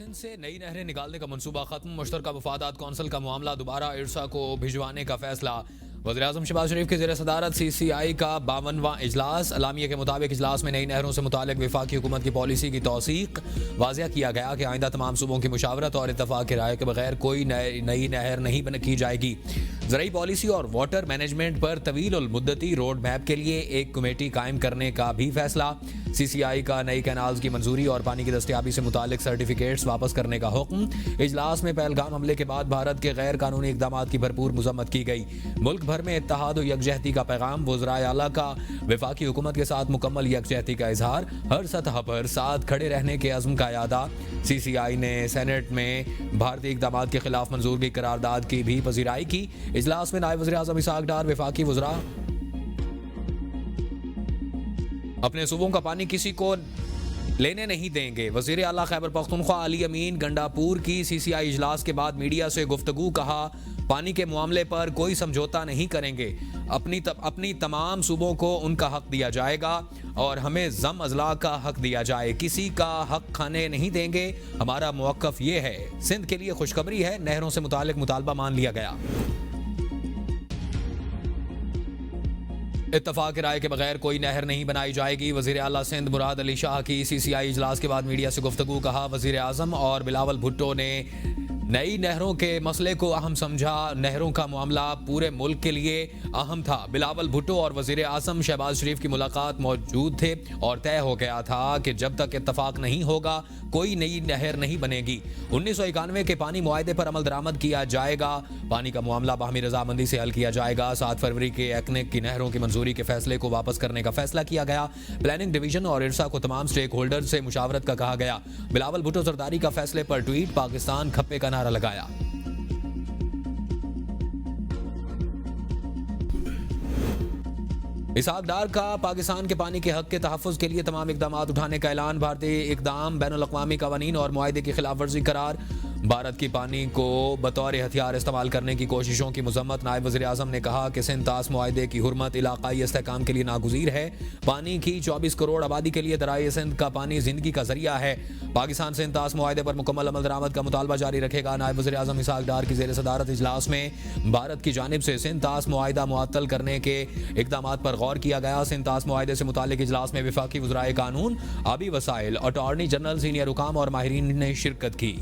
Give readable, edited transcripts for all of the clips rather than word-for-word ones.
सिंध से नई नहरें निकालने का मंसूबा खत्म। मुश्तरका मफादात कौंसिल का मामला दोबारा इरसा को भिजवाने का फैसला। वज़ीर-ए-आज़म शहबाज शरीफ की ज़ेर सदारत CCI का 52वां इजलास। अलामिया के मुताबिक इजलास में नई नहरों से मुतालिक वफाकी हुकूमत की पॉलिसी की तौसीक। वाज़िया किया गया कि आइंदा तमाम सूबों की मुशावरत और इत्तफाक की राय के बगैर कोई नई नहर नहीं की जाएगी। ज़राई पॉलिसी और वाटर मैनेजमेंट पर तवील उल मुद्दती रोड मैप के लिए एक कमेटी कायम करने का भी फैसला। CCI का नई कैनाल्स की मंजूरी और पानी की दस्तियाबी से मुतालिक सर्टिफिकेट्स वापस करने का हुक्म। इजलास में पहलगाम हमले के बाद भारत के गैर कानूनी इकदाम की भरपूर मजम्मत की गई। मुल्क भर में इत्तेहाद और यकजहती का पैगाम। वज़राए आला का वफाकी हुकूमत के साथ मुकम्मल यकजहती का इजहार। हर सतह पर साथ खड़े रहने के अज़्म का यादा। CCI ने सेनेट में भारतीय इकदाम के खिलाफ मंजूर की करारदाद की भी पजीराई की। इजलास में नायब वज़ीर-ए-आज़म इसहाक डार वफाकी वज़रा अपने सूबों का पानी किसी को लेने नहीं देंगे। वज़ीर आला खैबर पख्तूनख्वा अली अमीन गंडापुर की CCI इजलास के बाद मीडिया से गुफ्तगू। कहा, पानी के मामले पर कोई समझौता नहीं करेंगे। अपनी तमाम सूबों को उनका हक दिया जाएगा और हमें जम अजला का हक दिया जाए। किसी का हक खाने नहीं देंगे। हमारा मौक़िफ़ ये है। सिंध के लिए खुशखबरी है, नहरों से मुतालिक मुतालबा मान लिया गया। इत्तफाक राय के बगैर कोई नहर नहीं बनाई जाएगी। वज़ीर आला सिंध मुराद अली शाह की CCI इजलास के बाद मीडिया से गुफ्तगू। कहा, वज़ीर आज़म और बिलावल भुट्टो ने नई नहरों के मसले को अहम समझा। नहरों का मामला पूरे मुल्क के लिए अहम था। बिलावल भुट्टो और वज़ीर आज़म शहबाज शरीफ की मुलाकात मौजूद थे और तय हो गया था कि जब तक इत्तफाक नहीं होगा कोई नई नहर नहीं बनेगी। 1991 के पानी मुआहदे पर अमल दरामद किया जाएगा। पानी का मामला बाहमी रजामंदी से हल किया जाएगा। 7 फरवरी के एक्नेक की नहरों की मंजूरी के फैसले को वापस करने का फैसला किया गया। प्लानिंग डिवीजन और इरसा को तमाम स्टेक होल्डर से मुशावरत का कहा गया। बिलावल भुट्टो सरदारी का फैसले पर ट्वीट। पाकिस्तान खप्पे का नारा लगाया। इसहाक डार का पाकिस्तान के पानी के हक के तहफ़्फ़ुज़ के लिए तमाम इक़दाम उठाने का ऐलान। भारतीय इक़दाम बैनुल-अक़वामी क़वानीन और मुआहदे की खिलाफ वर्जी करार। भारत की पानी को बतौर हथियार इस्तेमाल करने की कोशिशों की मजम्मत। नायब वज़ीर-ए-आज़म ने कहा कि सिंध तास मुआहदे की हुर्मत इलाक़ाई इस्तेहकाम के लिए नागुज़ीर है। पानी की 24 करोड़ आबादी के लिए दरियाए सिंध का पानी ज़िंदगी का जरिया है। पाकिस्तान सिंध तास मुआहदे पर मुकम्मल अमल दरामद का मुतालबा जारी रखेगा। नायब वज़ीर-ए-आज़म इसहाक डार की ज़ेर सदारत इजलास में भारत की जानिब से सिंध तास मुआहदा मुअत्तल करने के इक़दाम पर गौर किया गया। सिंध तास मुआहदे से मुतालिक इजलास में वफाकी वज़राए कानून, आबी वसाइल, अटॉर्नी जनरल, सीनियर हुकाम और माहिरीन ने शिरकत की।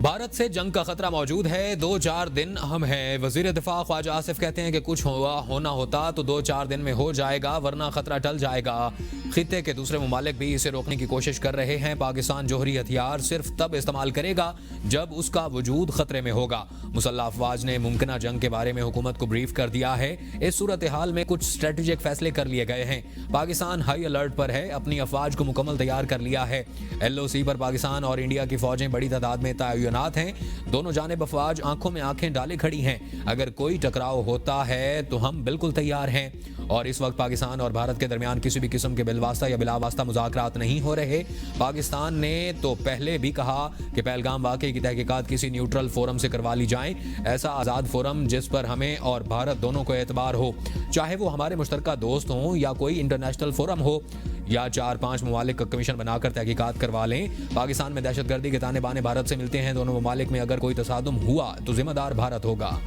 भारत से जंग का खतरा मौजूद है। 2-4 दिन अहम है। वजीर दिफा ख्वाजा आसिफ कहते हैं कि कुछ होना होता तो 2-4 दिन में हो जाएगा, वरना खतरा टल जाएगा। खित्ते के दूसरे ममालिक भी इसे रोकने की कोशिश कर रहे हैं। पाकिस्तान जोहरी हथियार सिर्फ तब इस्तेमाल करेगा जब उसका वजूद खतरे में होगा। मुसल्लह अफवाज ने मुमकिन जंग के बारे में हुकूमत को ब्रीफ कर दिया है। इस सूरत हाल में कुछ स्ट्रेटेजिक फैसले कर लिए गए हैं। पाकिस्तान हाई अलर्ट पर है, अपनी अफवाज को मुकम्मल तैयार कर लिया है। LOC पर पाकिस्तान और इंडिया की फौजें बड़ी तादाद में तैनात हैं। दोनों जानिब अफवाज आंखों में आंखें डाले खड़ी हैं। अगर कोई टकराव होता है तो हम बिल्कुल तैयार हैं। और इस वक्त पाकिस्तान और भारत के दरमियान किसी भी किस्म के बिलवास्ता या बिलावास्ता मुज़ाकरात नहीं हो रहे। पाकिस्तान ने तो पहले भी कहा कि पहलगाम वाक़े की तहकीकात किसी न्यूट्रल फोरम से करवा ली जाए, ऐसा आज़ाद फोरम जिस पर हमें और भारत दोनों को एतबार हो, चाहे वो हमारे मुश्तरका दोस्त हों या कोई इंटरनेशनल फोरम हो, या 4-5 ममालिक का कमीशन बनाकर तहकीकात करवा लें। पाकिस्तान में दहशतगर्दी के ताने बाने भारत से मिलते हैं। दोनों ममालिक में अगर कोई तसादुम हुआ तो जिम्मेदार भारत होगा।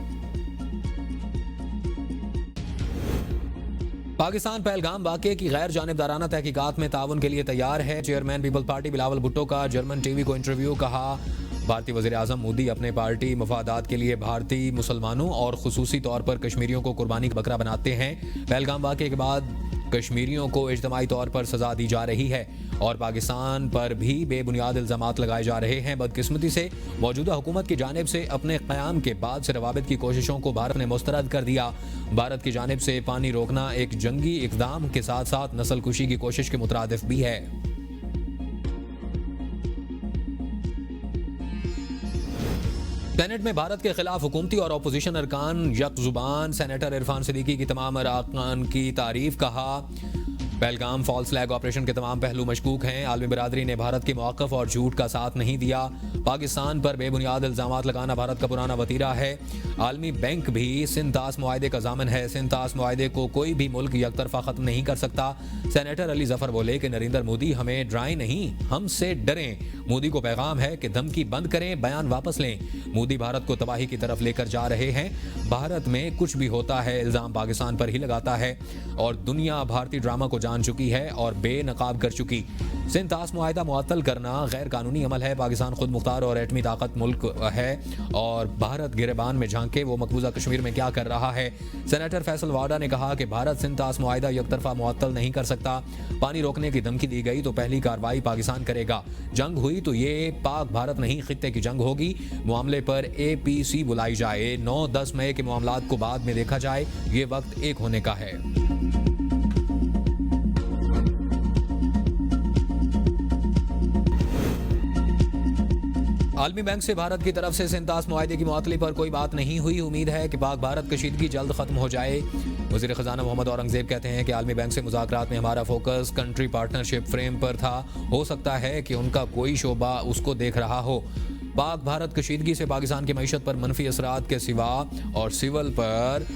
पाकिस्तान पहलगाम वाक़े की गैर जानिबदाराना तहकीकात में ताउन के लिए तैयार है। Chairman Peoples Party Bilawal Bhutto का जर्मन TV को इंटरव्यू। कहा, भारतीय वज़ीर-ए-आज़म मोदी अपने पार्टी मफादात के लिए भारतीय मुसलमानों और खुसूसी तौर पर कश्मीरियों को कुर्बानी का बकरा बनाते हैं। पहलगाम वाक़े के बाद कश्मीरियों को इज्तमाई तौर पर सजा दी जा रही है और पाकिस्तान पर भी बेबुनियाद इल्ज़ामात लगाए जा रहे हैं। बदकिस्मती से मौजूदा हुकूमत की जानिब से अपने क़याम के बाद से रवाबित की कोशिशों को भारत ने मुस्तरद कर दिया। भारत की जानिब से पानी रोकना एक जंगी इक़दाम के साथ साथ नस्ल कुशी की कोशिश के मुतरादिफ भी है। सेनेट में भारत के खिलाफ हुकूमती और अपोजिशन अरकान यकजुबान। सेनेटर इरफान सिद्दीकी की तमाम अरकान की तारीफ। कहा, पहलगाम फॉल्स फ्लैग ऑपरेशन के तमाम पहलू मशकूक हैं। आलमी बरादरी ने भारत के मौक़िफ़ और झूठ का साथ नहीं दिया। पाकिस्तान पर बेबुनियाद इल्ज़ामात लगाना भारत का पुराना वतीरा है। आलमी बैंक भी सिंध-तास मुआहदे का ज़ामिन है। सिंध-तास मुआहदे को कोई भी मुल्क यकतरफा ख़त्म नहीं कर सकता। सेनेटर अली जफ़र बोले कि नरेंद्र मोदी हमें डराएं नहीं, हमसे डरें। मोदी को पैगाम है कि धमकी बंद करें, बयान वापस लें। मोदी भारत को तबाही की तरफ लेकर जा रहे हैं। भारत में कुछ भी होता है इल्ज़ाम पाकिस्तान पर ही लगाता है और दुनिया भारतीय ड्रामा को जान चुकी है और बेनकाब कर चुकी। सिंध-तास मुआहदा मुअत्तल करना गैर कानूनी अमल है। पाकिस्तान खुद मुख्तार और एटमी ताकत मुल्क है और भारत गिरेबान में झांके वो मकबूजा कश्मीर में क्या कर रहा है। सेनेटर फैसल वाडा ने कहा कि भारत सिंध-तास मुआहदा यकतरफा मुअत्तल नहीं कर सकता। पानी रोकने की धमकी दी गई तो पहली कार्रवाई पाकिस्तान करेगा। जंग हुई तो ये पाक भारत नहीं खित्ते की जंग होगी। मामले पर APC बुलाई जाए। 9-10 मई के मामलात को बाद में देखा जाए। ये वक्त एक होने का है। आलमी बैंक से भारत की तरफ से सिंध-तास मुआहदे की मुअत्तली पर कोई बात नहीं हुई। उम्मीद है कि पाक भारत कशीदगी जल्द खत्म हो जाए। वज़ीर ख़ज़ाना मोहम्मद औरंगज़ेब कहते हैं कि आलमी बैंक से मुज़ाकरात में हमारा फोकस कंट्री पार्टनरशिप फ्रेम पर था। हो सकता है कि उनका कोई शोबा उसको देख रहा हो। पाक भारत कशीदगी से पाकिस्तान की मईशत पर मनफी असरात के सिवा और सिविल पर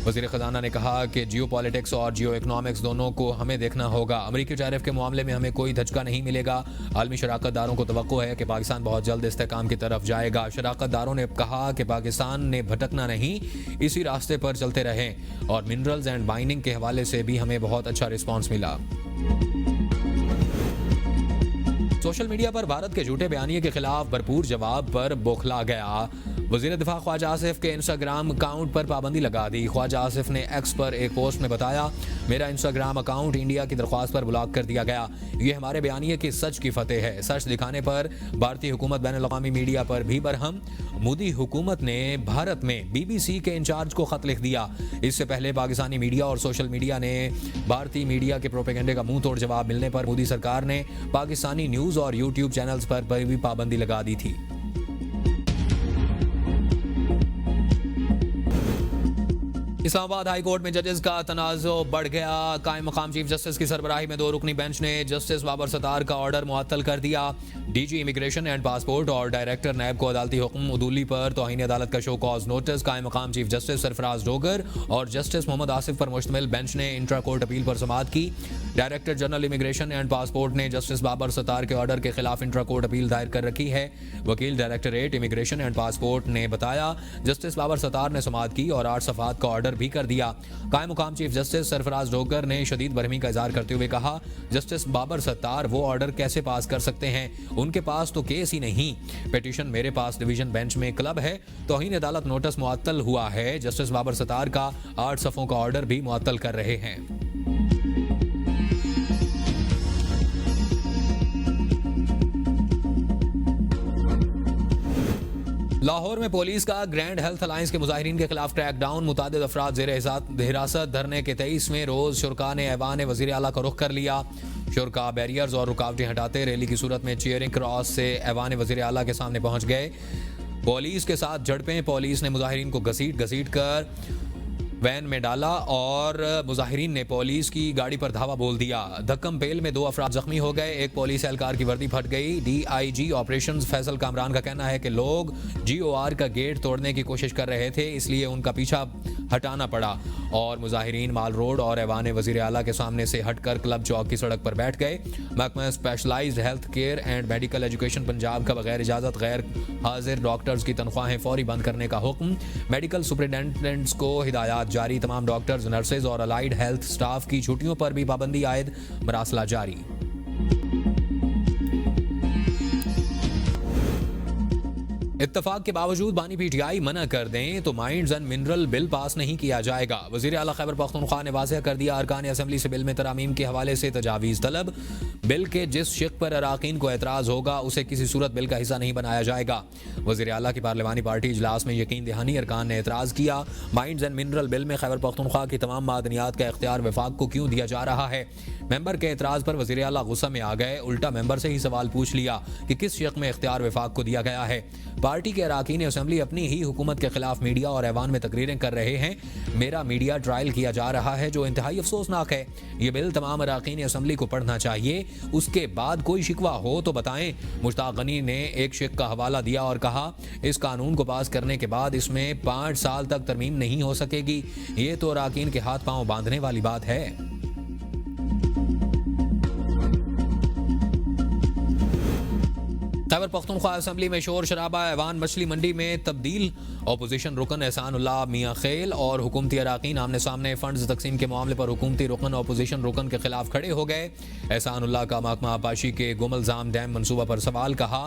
वज़ीर ख़ज़ाना ने कहा कि जियो पॉलिटिक्स और जियो इकनॉमिक्स दोनों को हमें देखना होगा। अमरीकी टैरिफ के मामले में हमें कोई धचका नहीं मिलेगा। आलमी शराकत दारों को तवक्को है कि पाकिस्तान बहुत जल्द इस्तेहकाम की तरफ जाएगा। शराकत दारों ने कहा कि पाकिस्तान ने भटकना नहीं, इसी रास्ते पर चलते रहें और मिनरल्स एंड माइनिंग के हवाले से भी हमें बहुत अच्छा रिस्पॉन्स मिला। सोशल मीडिया पर भारत के झूठे बयानिए के खिलाफ भरपूर जवाब पर बौखला गया। वज़ीर दिफा ख्वाजा आसिफ के इंस्टाग्राम अकाउंट पर पाबंदी लगा दी। ख्वाजा आसिफ ने एक्स पर एक पोस्ट में बताया, मेरा इंस्टाग्राम अकाउंट इंडिया की दरख्वास्त पर ब्लॉक कर दिया गया। ये हमारे बयानिए की सच की फतेह है। सच दिखाने पर भारतीय हुकूमत बैनुल-अक़वामी मीडिया पर भी बरहम। मोदी हुकूमत ने भारत में BBC के इंचार्ज को खत लिख दिया। इससे पहले पाकिस्तानी मीडिया और सोशल मीडिया ने भारतीय मीडिया के प्रोपेगेंडे का मुंह तोड़ जवाब मिलने पर मोदी सरकार ने पाकिस्तानी न्यूज़ और YouTube चैनल्स पर भी पाबंदी लगा दी थी। इस्लामाबाद हाई कोर्ट में जजेस का तनाज़ो बढ़ गया। कायम मकाम चीफ जस्टिस की सरबराही में 2 रुकनी बेंच ने जस्टिस बाबर सत्तार का ऑर्डर मुअत्तल कर दिया। DG इमिग्रेशन एंड पासपोर्ट और डायरेक्टर नैब को अदालती हुक्म उदूली पर तौहीन अदालत का शो कॉज नोटिस। कायम मकाम चीफ जस्टिस सरफराज डोगर और जस्टिस मोहम्मद आसिफ पर मुश्तमिल बेंच ने इंट्रा कोर्ट अपील पर समाअत की। Director general immigration and passport ने जस्टिस बाबर सत्तार के ऑर्डर के खिलाफ इंट्रा कोर्ट अपील दायर कर रखी है। वकील डायरेक्टरेट इमिग्रेशन एंड पासपोर्ट ने बताया, जस्टिस बाबर सत्तार ने समाअत की और 8 सफ़ात का ऑर्डर भी कर दिया। कायम मुकाम चीफ जस्टिस सरफराज डोगर ने शदीद बरहमी का इज़हार करते हुए कहा, जस्टिस बाबर सत्तार वो ऑर्डर कैसे पास कर सकते हैं, उनके पास तो केस ही नहीं। पिटीशन मेरे पास डिवीजन बेंच में क्लब है। तौहीन अदालत नोटिस मुअत्तल हुआ है। जस्टिस बाबर सत्तार का 8 सफ़ों का ऑर्डर भी मुअत्तल कर रहे हैं। लाहौर में पुलिस का ग्रैंड हेल्थ अलायंस के मुजाहिरीन के खिलाफ क्रैकडाउन। मुतादिद अफराद ज़ेर हिरासत। धरने के 23वें रोज शुरका ने ऐवान वज़ीर आला का रुख कर लिया। शुरका बैरियर्स और रुकावटें हटाते रैली की सूरत में चेयरिंग क्रॉस से ऐवान वज़ीर आला के सामने पहुंच गए। पुलिस के साथ झड़पें। पुलिस ने मुजाहिरीन को घसीट कर वैन में डाला और मुजाहिरीन ने पुलिस की गाड़ी पर धावा बोल दिया। धक्कम पेल में 2 अफराद जख्मी हो गए। एक पुलिस एहलकार की वर्दी फट गई। DIG ऑपरेशंस फैसल कामरान का कहना है कि लोग GOR का गेट तोड़ने की कोशिश कर रहे थे, इसलिए उनका पीछा हटाना पड़ा और मुजाहिरीन माल रोड और ऐवान वज़ीर आला के सामने से हटकर क्लब चौक की सड़क पर बैठ गए। महकमा specialised health care and medical education Punjab का बगैर इजाज़त गैर हाजिर डॉक्टर्स की तनख्वाहें फौरी बंद करने का हुक्म। मेडिकल सुपरिटेंडेंट्स को हिदायत जारी। तमाम डॉक्टर्स, नर्सेज और अलाइड हेल्थ स्टाफ की छुट्टियों पर भी पाबंदी आयद। मरासला जारी। इत्तफाक के बावजूद बानी PTI मना कर दें तो minds and mineral bill pass नहीं किया जाएगा। वज़ीर आला खैबर पख्तूनख्वा ने वाज़ेह कर दिया, अरकान असेंबली से बिल में तरामीम के हवाले से तजावीज़ तलब। बिल के जिस शिक पर अराकीन को एतराज़ होगा उसे किसी सूरत बिल का हिस्सा नहीं बनाया जाएगा। वज़ीर आला की पार्लिमानी पार्टी इजलास में यकीन दहानी अरकान ने एतराज़ किया। माइंस एंड मिनरल बिल में खैबर पख्तूनख्वा की तमाम मादनियात का इख्तियार वफाक को क्यों दिया जा रहा है। मेंबर के एतराज़ पर वज़ीर आला गुस्सा में आ गए। उल्टा मेंबर से ही सवाल पूछ लिया कि किस शिक में इख्तियार वफाक को दिया गया है। पार्टी के अराकीन असेंबली अपनी ही हुकूमत के खिलाफ मीडिया और ऐवान में तकरीरें कर रहे हैं। मेरा मीडिया ट्रायल किया जा रहा है जो इंतहाई अफसोसनाक है। ये बिल तमाम अराकीन असेंबली को पढ़ना चाहिए, उसके बाद कोई शिकवा हो तो बताएं। मुश्ताक गनी ने एक शिक का हवाला दिया और कहा इस कानून को पास करने के बाद इसमें 5 साल तक तरमीम नहीं हो सकेगी। ये तो अराकीन के हाथ पांव बांधने वाली बात है। खैबर पख्तूनख्वा असेंबली में शोर शराबा। ऐवान मछली मंडी में तब्दील। अपोजिशन रुकन एहसानुल्लाह मियां खेल और हुकूमती अराकीन आमने सामने फंड्स तकसीम के मामले पर हुकूमती रुकन अपोजिशन रुकन के खिलाफ खड़े हो गए। एहसानुल्लाह का महकमा आबाशी के गुमलजाम डैम मनसूबा पर सवाल। कहा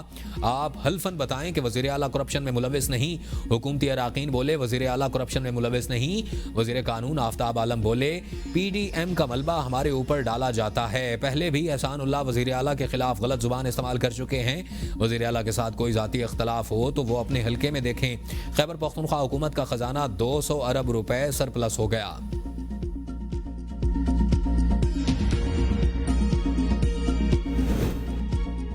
आप हल्फन बताएं कि वज़ीर आला करप्शन में मुलविस नहीं। हुकूमती अराकीन बोले वज़ीर आला करप्शन में मुलविस नहीं। वज़ीर कानून आफ्ताब आलम बोले PDM का मलबा हमारे ऊपर डाला जाता है। पहले भी एहसानुल्लाह वज़ीर आला के खिलाफ गलत जुबान इस्तेमाल कर चुके हैं। वज़ीर आला के साथ कोई ज़ाती इख्तलाफ हो तो वो अपने हल्के में देखें। खैबर पख्तूनख्वा हुकूमत का खजाना 200 अरब रुपए सरप्लस हो गया।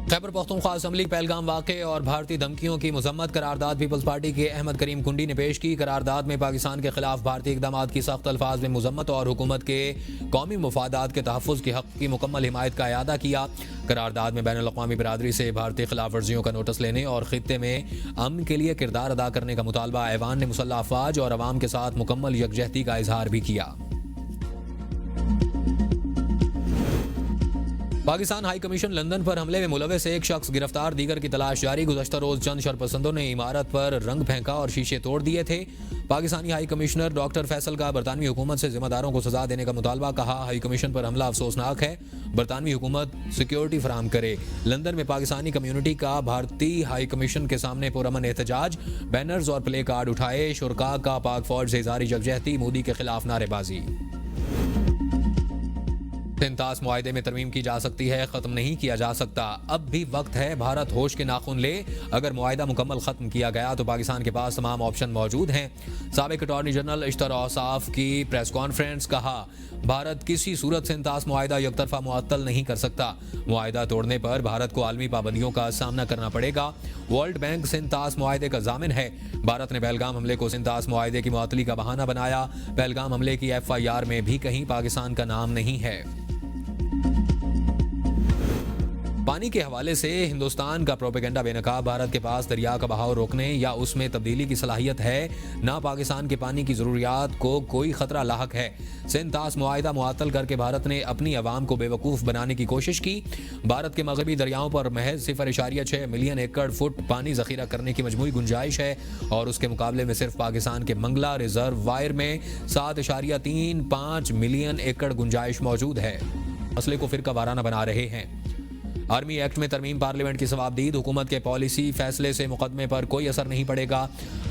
खैबर पख्तूनख्वा असेंबली पहलगाम वाक़े और भारतीय धमकियों की मजम्मत। करारदाद पीपल्स पार्टी के अहमद करीम कुंडी ने पेश की। करारदाद में पाकिस्तान के खिलाफ भारतीय इक़दामात की सख्त अल्फाज में मजम्मत और हुकूमत के कौमी मफादात के तहफ़्फ़ुज़ के हक़ की मुकम्मल हिमायत का अयादा किया। करारदाद में बैनुल अक़वामी बिरादरी से भारतीय खिलाफ वर्जियों का नोटिस लेने और ख़ित्ते में अमन के लिए किरदार अदा करने का मुतालबा। ऐवान ने मुसल्लह अफ़वाज और अवाम के साथ मुकम्मल यकजहती का इजहार भी किया। पाकिस्तान हाई कमीशन लंदन पर हमले में मुलविस एक शख्स गिरफ्तार। दीगर की तलाश जारी। गुज़श्ता रोज चंद शरपसंदों ने इमारत पर रंग फेंका और शीशे तोड़ दिए थे। Pakistani high commissioner doctor Faisal का बरतानवी हुकूमत से जिम्मेदारों को सजा देने का मुतालबा। कहा हाई कमीशन पर हमला अफसोसनाक है, बरतानवी हुकूमत सिक्योरिटी फराम करे। लंदन में पाकिस्तानी कम्युनिटी का भारतीय हाई कमीशन के सामने पुरअमन एहतजाज। बैनर्स और प्ले कार्ड उठाए। शुरका का पाक फौज से इज़हारी यकजहती। मोदी के खिलाफ नारेबाजी। सिंतास मुआहदे में तरमीम की जा सकती है, खत्म नहीं किया जा सकता। अब भी वक्त है, भारत होश के नाखून ले। अगर मुआहदा मुकम्मल खत्म किया गया तो पाकिस्तान के पास तमाम ऑप्शन मौजूद हैं। साबिक अटॉर्नी जनरल इश्तर औसाफ की प्रेस कॉन्फ्रेंस। कहा भारत किसी सूरत से सिंतास मुआहदा यकतरफा मुअत्तल नहीं कर सकता। मुआहदा तोड़ने पर भारत को आलमी पाबंदियों का सामना करना पड़ेगा। वर्ल्ड बैंक सिंतास मुआहदे का जामिन है। भारत ने पहलगाम हमले को सिंतास मुआहदे की मुअत्तली का बहाना बनाया। पहलगाम हमले की FIR में भी कहीं पाकिस्तान का नाम नहीं है। पानी के हवाले से हिंदुस्तान का प्रोपेगेंडा बेनकाब। भारत के पास दरिया का बहाव रोकने या उसमें तब्दीली की सलाहियत है, ना पाकिस्तान के पानी की जरूरियात को कोई खतरा लाहक है। सिंतास मुआहदा मुअत्तल करके भारत ने अपनी अवाम को बेवकूफ़ बनाने की कोशिश की। भारत के मगरबी दरियाओं पर महज 0.6 मिलियन एकड़ फुट पानी जखीरा करने की मजमूई गुंजाइश है और उसके मुकाबले में सिर्फ पाकिस्तान के मंगला रिजर्व वायर में 7.35 मिलियन एकड़ गुंजाइश मौजूद है। मसले को फिरका वाराना बना रहे हैं। आर्मी एक्ट में तरमीम पार्लियामेंट की सवाबदीद। हुकूमत के पॉलिसी फैसले से मुकदमे पर कोई असर नहीं पड़ेगा।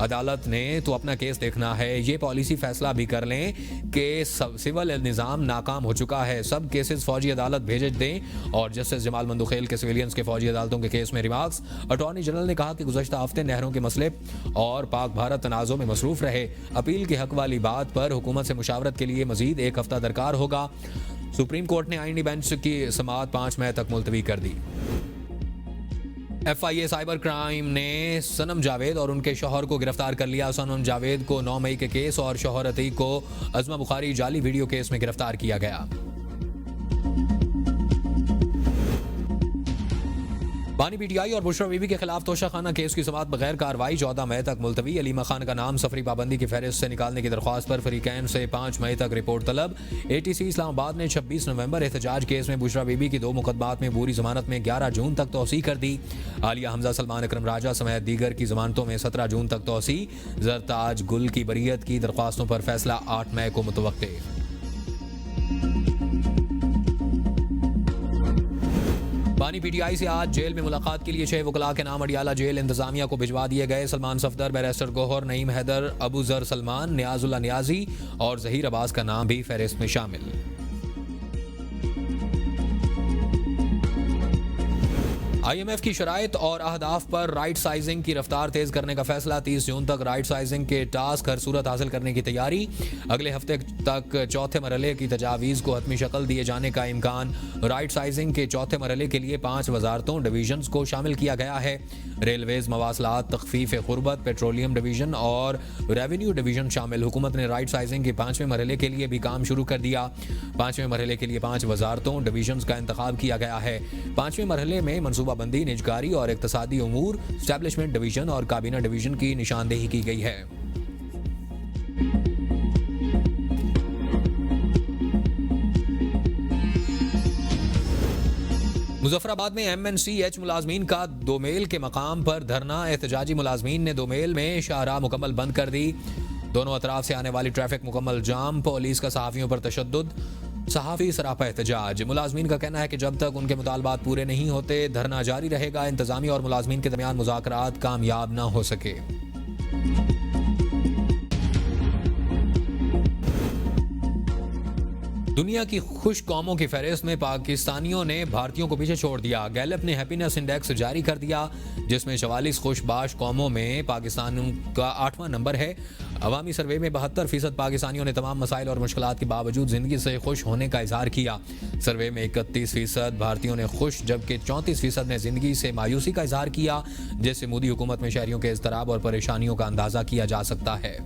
अदालत ने तो अपना केस देखना है। ये पॉलिसी फैसला भी कर लें कि सिविल निज़ाम नाकाम हो चुका है, सब केसेस फौजी अदालत भेज दें। और जस्टिस जमाल मंदुखेल के सिविलियंस के फौजी अदालतों के केस में रिमार्क्स। अटॉर्नी जनरल ने कहा कि गुज़श्ता हफ्ते नहरों के मसले और पाक भारत तनाज़ों में मसरूफ रहे। अपील के हक वाली बात पर हुकूमत से मुशावरत के लिए मजीद 1 हफ्ता दरकार होगा। सुप्रीम कोर्ट ने आईनी बेंच की समाअत 5 मई तक मुलतवी कर दी। FIA साइबर क्राइम ने सनम जावेद और उनके शौहर को गिरफ्तार कर लिया। सनम जावेद को 9 मई के केस और शौहर अतीक को अज़मा बुखारी जाली वीडियो केस में गिरफ्तार किया गया। बानी PTI और बुशरा बीबी के खिलाफ तोशाखाना केस की समाअत बगैर कार्रवाई 14 मई तक मुलतवी। अलीमा खान का नाम सफरी पाबंदी की फहरिस्त से निकालने की दरख्वास्त पर फरीकैन से 5 मई तक रिपोर्ट तलब। ATC इस्लामाबाद ने 26 नवंबर एहतजाज केस में बुशरा बीबी की 2 मुकदमात में पूरी जमानत में 11 जून तक तौसी कर दी। आलिया हमजा, सलमान अकरम राजा समेत दीगर की जमानतों में 17 जून तक तौसी। जरताज गुल की बरीयत की दरख्वास्तों पर फैसला 8 मई को मुतवक्के। बानी PTI से आज जेल में मुलाकात के लिए 6 वकला के नाम अडियाला जेल इंतजामिया को भिजवा दिए गए। सलमान सफदर, बैरिस्टर गौहर, नईम हैदर, अबू जर सलमान, नियाजुल्लाह नियाजी और जहीर अब्बास का नाम भी फहरिस्त में शामिल। IMF की शराइत और अहदाफ पर राइट साइजिंग की रफ्तार तेज करने का फैसला। 30 जून तक राइट साइजिंग के टास्क हर सूरत हासिल करने की तैयारी। अगले हफ्ते तक चौथे मरहले की तजावीज़ को हतमी शक्ल दिए जाने का इम्कान। राइट साइजिंग के चौथे मरहले के लिए 5 वजारतों डिवीजन्स को शामिल किया गया है। रेलवेज, मवासलात, तख्फीफ गुर्बत, पेट्रोलियम डिवीजन और रेवेन्यू डिवीजन शामिल। हुकूमत ने राइट साइजिंग के 5वें मरहले के लिए भी काम शुरू कर दिया। 5वें मरहले के लिए 5 वजारतों डिवीजन्स का इंतखाब किया गया है। 5वें मरहले में मनसूबाबंदी, निजकारी और इक्तसादी उमूर, एस्टैब्लिशमेंट डिवीजन और काबीना डिवीजन की निशानदेही की गई है। मुजफ्फराबाद में MNCH मुलाजमीन का दोमेल के मकाम पर धरना। एहतजाजी मुलाजमीन ने दोमेल में शाहराह मुकम्मल बंद कर दी। दोनों अतराफ से आने वाली ट्रैफिक मुकम्मल जाम। पुलिस का सहाफ़ियों पर तशद्दुद। सहाफ़ी सरापा एहतजाज। मुलाजमीन का कहना है कि जब तक उनके मुतालबात पूरे नहीं होते धरना जारी रहेगा। इंतजामिया और मुलाजमीन के दरमियान मुज़ाकरात कामयाब ना हो सके। दुनिया की खुश कौमों की फहरिस्त में पाकिस्तानियों ने भारतीयों को पीछे छोड़ दिया। गैलप ने हैप्पीनेस इंडेक्स जारी कर दिया, जिसमें 44 खुशबाश कौमों में पाकिस्तान का 8वां नंबर है। अवामी सर्वे में 72% पाकिस्तानियों ने तमाम मसाइल और मुश्किलात के बावजूद जिंदगी से खुश होने का इजहार किया। सर्वे में 31% भारतीयों ने खुश, जबकि 34% ने जिंदगी से मायूसी का इजहार किया, जिससे मोदी हुकूमत में शहरियों के इज़्तिराब और परेशानियों का अंदाजा किया जा सकता है।